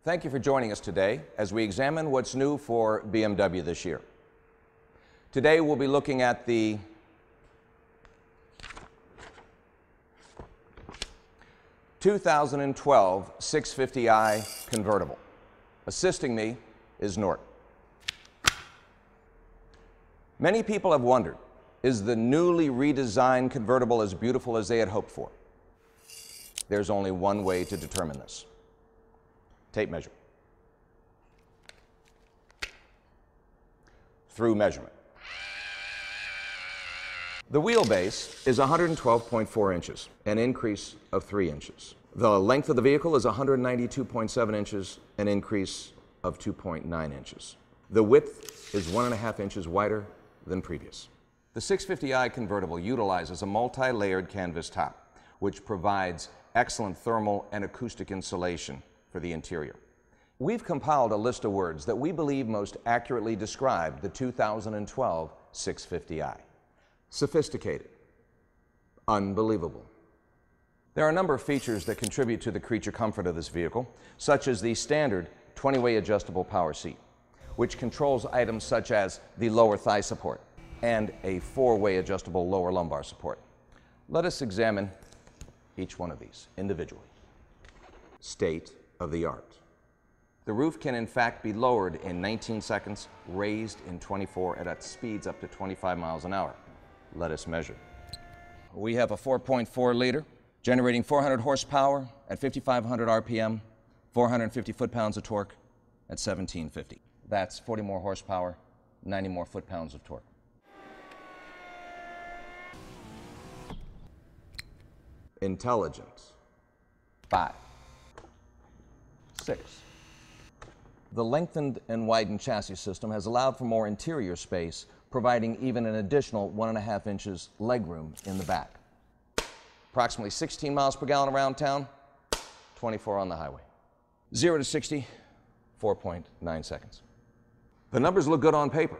Thank you for joining us today as we examine what's new for BMW this year. Today we'll be looking at the (2012) 650i convertible. Assisting me is Nort. Many people have wondered, is the newly redesigned convertible as beautiful as they had hoped for? There's only one way to determine this. Tape measure. Through measurement. The wheelbase is 112.4 inches, an increase of 3 inches. The length of the vehicle is 192.7 inches, an increase of 2.9 inches. The width is 1.5 inches wider than previous. The 650i convertible utilizes a multi-layered canvas top, which provides excellent thermal and acoustic insulation for the interior. We've compiled a list of words that we believe most accurately describe the 2012 650i. Sophisticated, unbelievable. There are a number of features that contribute to the creature comfort of this vehicle, such as the standard 20-way adjustable power seat, which controls items such as the lower thigh support and a 4-way adjustable lower lumbar support. Let us examine each one of these individually. State of the art. The roof can in fact be lowered in 19 seconds, raised in 24 at speeds up to 25 miles an hour. Let us measure. We have a 4.4 liter, generating 400 horsepower at 5,500 RPM, 450 foot-pounds of torque at 1750. That's 40 more horsepower, 90 more foot-pounds of torque. Intelligence. 5. 6. The lengthened and widened chassis system has allowed for more interior space, providing even an additional 1.5 inches legroom in the back. Approximately 16 miles per gallon around town, 24 on the highway. 0 to 60, 4.9 seconds. The numbers look good on paper,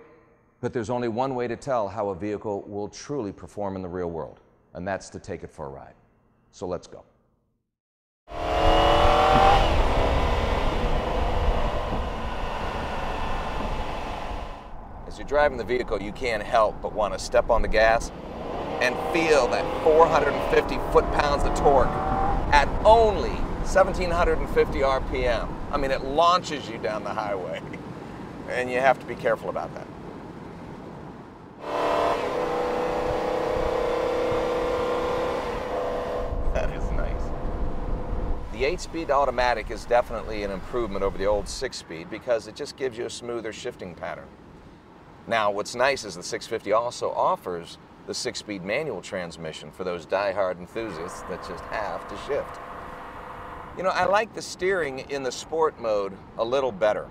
but there's only one way to tell how a vehicle will truly perform in the real world, and that's to take it for a ride. So let's go. As you're driving the vehicle, you can't help but want to step on the gas and feel that 450 foot-pounds of torque at only 1,750 RPM. I mean, it launches you down the highway, and you have to be careful about that. That is nice. The 8-speed automatic is definitely an improvement over the old 6-speed because it just gives you a smoother shifting pattern. Now, what's nice is the 650 also offers the 6-speed manual transmission for those die-hard enthusiasts that just have to shift. You know, I like the steering in the sport mode a little better.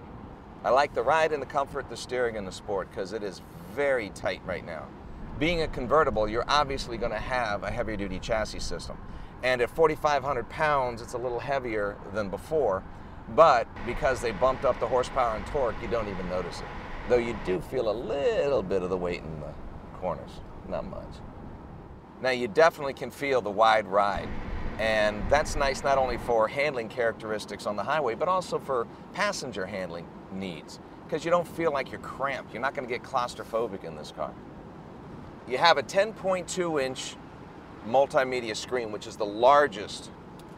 I like the ride and the comfort, the steering and the sport, because it is very tight right now. Being a convertible, you're obviously going to have a heavier duty chassis system. And at 4,500 pounds, it's a little heavier than before, but because they bumped up the horsepower and torque, you don't even notice it. Though you do feel a little bit of the weight in the corners, not much. Now you definitely can feel the wide ride, and that's nice not only for handling characteristics on the highway, but also for passenger handling needs, because you don't feel like you're cramped. You're not going to get claustrophobic in this car. You have a 10.2-inch multimedia screen, which is the largest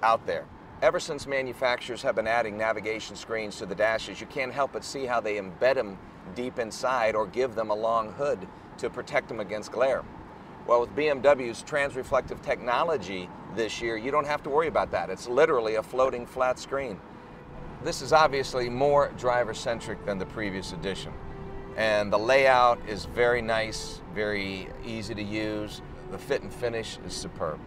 out there. Ever since manufacturers have been adding navigation screens to the dashes, you can't help but see how they embed them deep inside or give them a long hood to protect them against glare. Well, with BMW's trans-reflective technology this year, you don't have to worry about that. It's literally a floating flat screen. This is obviously more driver-centric than the previous edition. And the layout is very nice, very easy to use. The fit and finish is superb.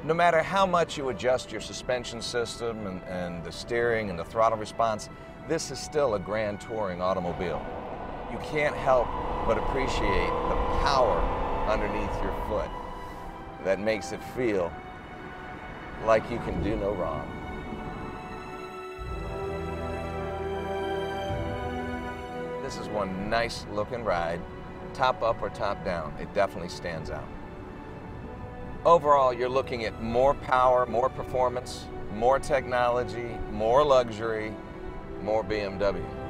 No matter how much you adjust your suspension system and the steering and the throttle response, this is still a grand touring automobile. You can't help but appreciate the power underneath your foot that makes it feel like you can do no wrong. This is one nice looking ride, top up or top down. It definitely stands out. Overall, you're looking at more power, more performance, more technology, more luxury, more BMW.